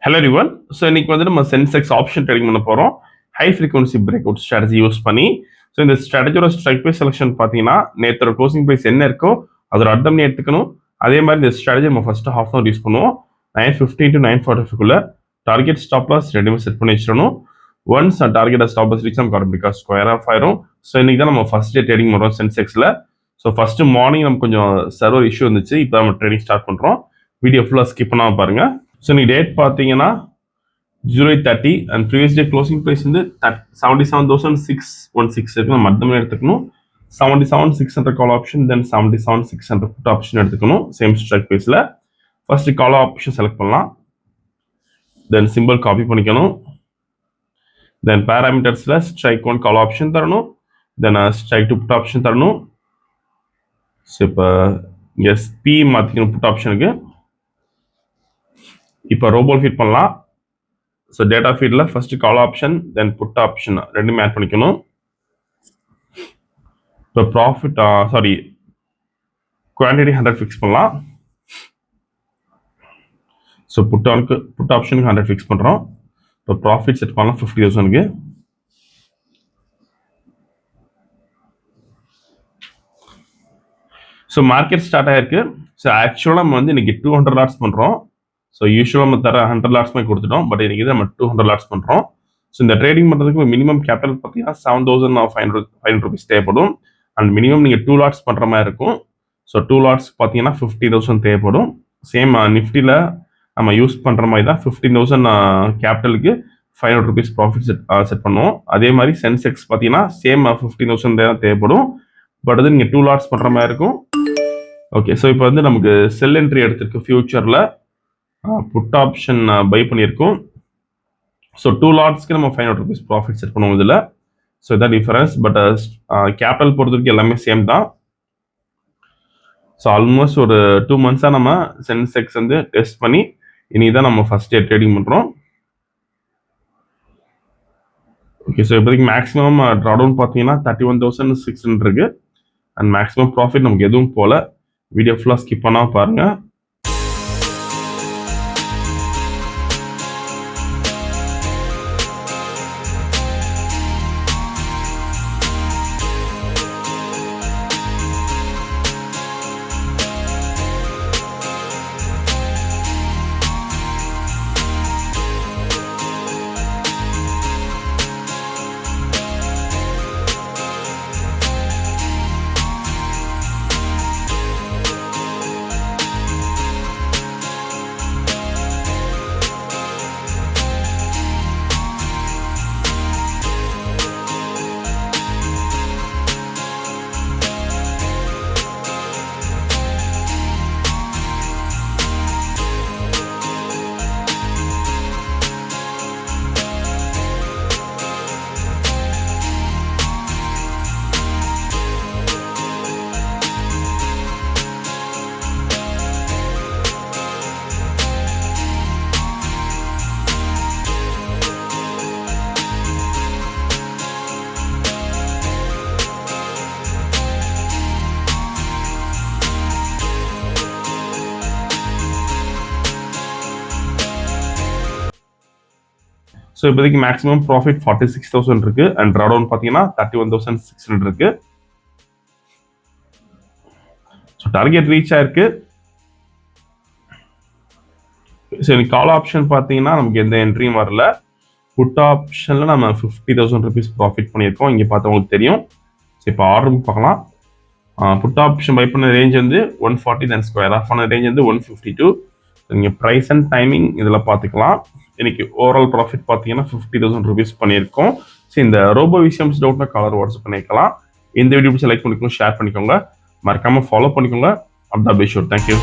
Hello everyone. So இன்னைக்கு வந்து நம்ம சென்செக்ஸ் ஆப்ஷன் ட்ரேடிங் பண்ண போகிறோம். High frequency break out strategy use பண்ணி. ஸோ இந்த ஸ்ட்ராட்டஜியோட ஸ்ட்ரைக் ப்ரைஸ் செலெக்ஷன் பார்த்தீங்கன்னா நேற்றோட க்ளோசிங் ப்ரைஸ் என்ன இருக்கோ அதோட அர்த்தம் எடுத்துக்கணும். அதே மாதிரி இந்த ஸ்ட்ராட்டஜி நம்ம ஃபர்ஸ்ட் ஹாஃப் அன் யூஸ் பண்ணுவோம். 9:50 to 9:45 டார்கெட் ஸ்டாப் லாஸ் ரெண்டுமே செட் பண்ணி வச்சிடணும். Once target stop loss reach நம்ம ஆட்டோமேட்டிக்காக ஸ்கொயர் ஆஃப் ஆயிரும். ஸோ இன்னைக்கு தான் நம்ம ஃபர்ஸ்ட் டே ட்ரேடிங் பண்ணுறோம் சென்செக்ஸில். ஸோ ஃபர்ஸ்ட் மார்னிங் நமக்கு கொஞ்சம் சர்வர் இஷ்யூ இருந்துச்சு. இப்போ நம்ம ட்ரேடிங் ஸ்டார்ட் பண்ணுறோம். வீடியோ ஃபுல்லாக ஸ்கிப் பண்ணாமல் பாருங்க. ஸோ இன்னைக்கு டேட் பார்த்தீங்கன்னா July 30 and previous day closing price வந்து 77,616 இருக்கு. நம்ம மொத்தமே எடுத்துக்கணும். 77,600 கால் ஆப்ஷன், தென் 77,600 புட் ஆப்ஷன் எடுத்துக்கணும். சேம் ஸ்ட்ரைக் ப்ரைஸில் ஃபர்ஸ்ட் கால் ஆப்ஷன் செலக்ட் பண்ணலாம். தென் சிம்பிள் காப்பி பண்ணிக்கணும். தென் பேராமீட்டர்ஸில் ஸ்ட்ரைக் 1 கால் ஆப்ஷன் தரணும். தென் ஸ்ட்ரைக் 2 புட் ஆப்ஷன் தரணும். ஸோ இப்போ இங்கே பி மாற்றிக்கணும் புட் ஆப்ஷனுக்கு. இப்போ ரோபோல் ஃபீட் பண்ணலாம். ஸோ டேட்டா ஃபீல்டில் first call option then put option ரெண்டுமே ஆட் பண்ணிக்கணும். இப்போ ப்ராஃபிட் குவான்டிட்டி 100 ஃபிக்ஸ் பண்ணலாம். ஸோ புட் ஆப்ஷனுக்கு 100 ஃபிக்ஸ் பண்ணுறோம். இப்போ ப்ராஃபிட் செட் பண்ணலாம் 50,000க்கு. ஸோ மார்க்கெட் ஸ்டார்ட் ஆயிருக்கு. ஸோ ஆக்சுவலாக நம்ம வந்து இன்னைக்கு 200 லாட்ஸ் பண்ணுறோம். ஸோ யூஸ்வலாக நம்ம தர 100 லாட்ஸ்மே கொடுத்துட்டோம். பட் இன்னைக்கு நம்ம 200 லாட்ஸ் பண்ணுறோம். ஸோ இந்த ட்ரேடிங் பண்ணுறதுக்கு மினிமம் கேபிட்டல் பார்த்தீங்கன்னா 7,500 ருபீஸ் தேவைப்படும். அண்ட் மினிமம் நீங்கள் 2 லாட்ஸ் பண்ணுற மாதிரி இருக்கும். ஸோ 2 லாட்ஸ் பார்த்தீங்கன்னா 50,000 தேவைப்படும். சேம் நிஃப்டியில் நம்ம யூஸ் பண்ணுற மாதிரி தான் 15,000 கேபிட்டலுக்கு 500 ருபீஸ் ப்ராஃபிட் செட் பண்ணுவோம். அதே மாதிரி சென்செக்ஸ் பார்த்தீங்கன்னா சேம் 15,000 தான் தேவைப்படும். பட் அது நீங்கள் 2 லாட்ஸ் பண்ணுற மாதிரி இருக்கும். ஓகே, ஸோ இப்போ வந்து நமக்கு செல் என்ட்ரி எடுத்திருக்கு ஃபியூச்சரில். புட் ஆப்ஷன் பை பண்ணியிருக்கோம். ஸோ 2 லாட்ஸ்க்கு நம்ம 500 ருபீஸ் ப்ராஃபிட் செட் பண்ணுவோம் இதில். ஸோ இதான் டிஃபரன்ஸ். பட் கேபிட்டல் பொறுத்தவரைக்கும் எல்லாமே சேம் தான். ஸோ ஆல்மோஸ்ட் ஒரு 2 மந்த்ஸாக நம்ம சென்செக்ஸ் வந்து டெஸ்ட் பண்ணி இனி தான் நம்ம ஃபர்ஸ்ட் டே ட்ரேடிங் பண்ணுறோம். ஓகே, ஸோ இப்போதைக்கு மேக்ஸிமம் ட்ராடவுன் பார்த்தீங்கன்னா 31,600 இருக்கு. அண்ட் மேக்ஸிமம் ப்ராஃபிட் நமக்கு எதுவும் போல. வீடியோ ஃபுல்லாக ஸ்கிப் பண்ணால் பாருங்கள். ஸோ இப்போதைக்கு மேக்ஸிமம் ப்ராஃபிட் 46,000 இருக்கு. அண்ட் ட்ராடவுன் பார்த்தீங்கன்னா 31,600 இருக்கு. ஸோ டார்கெட் ரீச் ஆயிருக்கு. ஸோ எனக்கு கால் ஆப்ஷன் பார்த்தீங்கன்னா நமக்கு எந்த என்ட்ரியும் வரல. புட் ஆப்ஷனில் நம்ம 50,000 ருபீஸ் ப்ராஃபிட் பண்ணியிருக்கோம். இங்கே பார்த்தவங்களுக்கு தெரியும். ஸோ இப்போ ஆர்டர் பார்க்கலாம். புட் ஆப்ஷன் பை பண்ண ரேஞ்ச் வந்து 140, தென் ஸ்கொயர் ஆஃப் பண்ண ரேஞ்ச் வந்து 152. நீங்கள் ப்ரைஸ் அண்ட் டைமிங் இதில் பார்த்துக்கலாம். இன்னைக்கு ஓவரால் ப்ராஃபிட் பார்த்தீங்கன்னா 50,000 ருபீஸ் பண்ணியிருக்கோம். ஸோ இந்த ரோபோ விஷயம்ஸ் டவுட்னா காலர் வாட்ஸ்அப் பண்ணிக்கலாம். இந்த வீடியோ லைக் பண்ணிக்கோங்க, ஷேர் பண்ணிக்கோங்க, மறக்காமல் ஃபாலோ பண்ணிக்கோங்க. அப்தா பேஷூர். தேங்க்யூ.